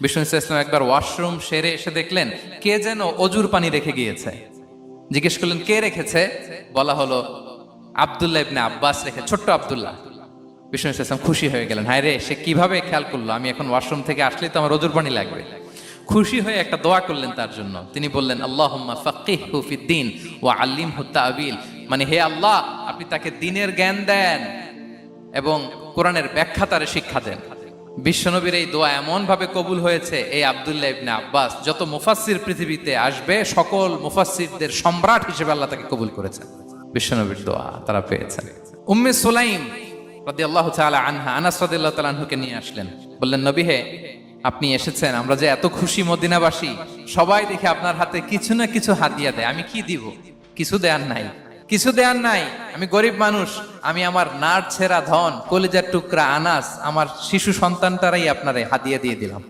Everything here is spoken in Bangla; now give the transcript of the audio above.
বিষ্ণু ইসলাম একবার ওয়াশরুম সেরে এসে দেখলেন কে যেন অজুর পানি রেখে গিয়েছে। জিজ্ঞেস করলেন কে রেখেছে? বলা হলো আব্দুল্লাহ ইবনে আব্বাস রেখে, ছোট্ট আব্দুল্লাহ। বিষ্ণু ইসলাম খুশি হয়ে গেলেন, হায় রে, সে কিভাবে খেয়াল করলো, আমি এখন ওয়াশরুম থেকে আসলেই তো আমার অজুর পানি লাগবে। খুশি হয়ে একটা দোয়া করলেন তার জন্য। তিনি বললেন, আল্লাহুম্মা ফাক্কিহহু ফিদ্দীন ওয়া আল্লিমহু তা'বীল, মানে হে আল্লাহ, আপনি তাকে দ্বীনের জ্ঞান দেন এবং কোরআনের ব্যাখ্যা তারে শিক্ষা দেন। বিশ্বনবীর এই দোয়া এমন ভাবে কবুল হয়েছে, এই আব্দুল্লাহ ইবনে আব্বাস যত মুফাসসির পৃথিবীতে আসবে সকল মুফাসসিরদের সম্রাট হিসেবে আল্লাহ তাকে কবুল করেছেন। বিশ্বনবীর দোয়া তারা পেয়েছেন। উম্মে সুলাইম রাদিয়াল্লাহু তাআলা আনহা, আনাস রাদিয়াল্লাহু তাআলা আনহুকে নিয়ে আসলেন, বললেন, নবী হে, আপনি এসেছেন, আমরা যে এত খুশি মদিনাবাসী, সবাই দেখে আপনার হাতে কিছু না কিছু হাদিয়া দেয়, আমি কি দিব? কিছু দেয়ার নাই, কিছু দেয়ার নাই, আমি গরিব মানুষ, আমি আমার নার ছেঁড়া ধন, কলিজার টুকরা আনাস, আমার শিশু সন্তানটারাই আপনারে হাদিয়া দিয়ে দিলাম।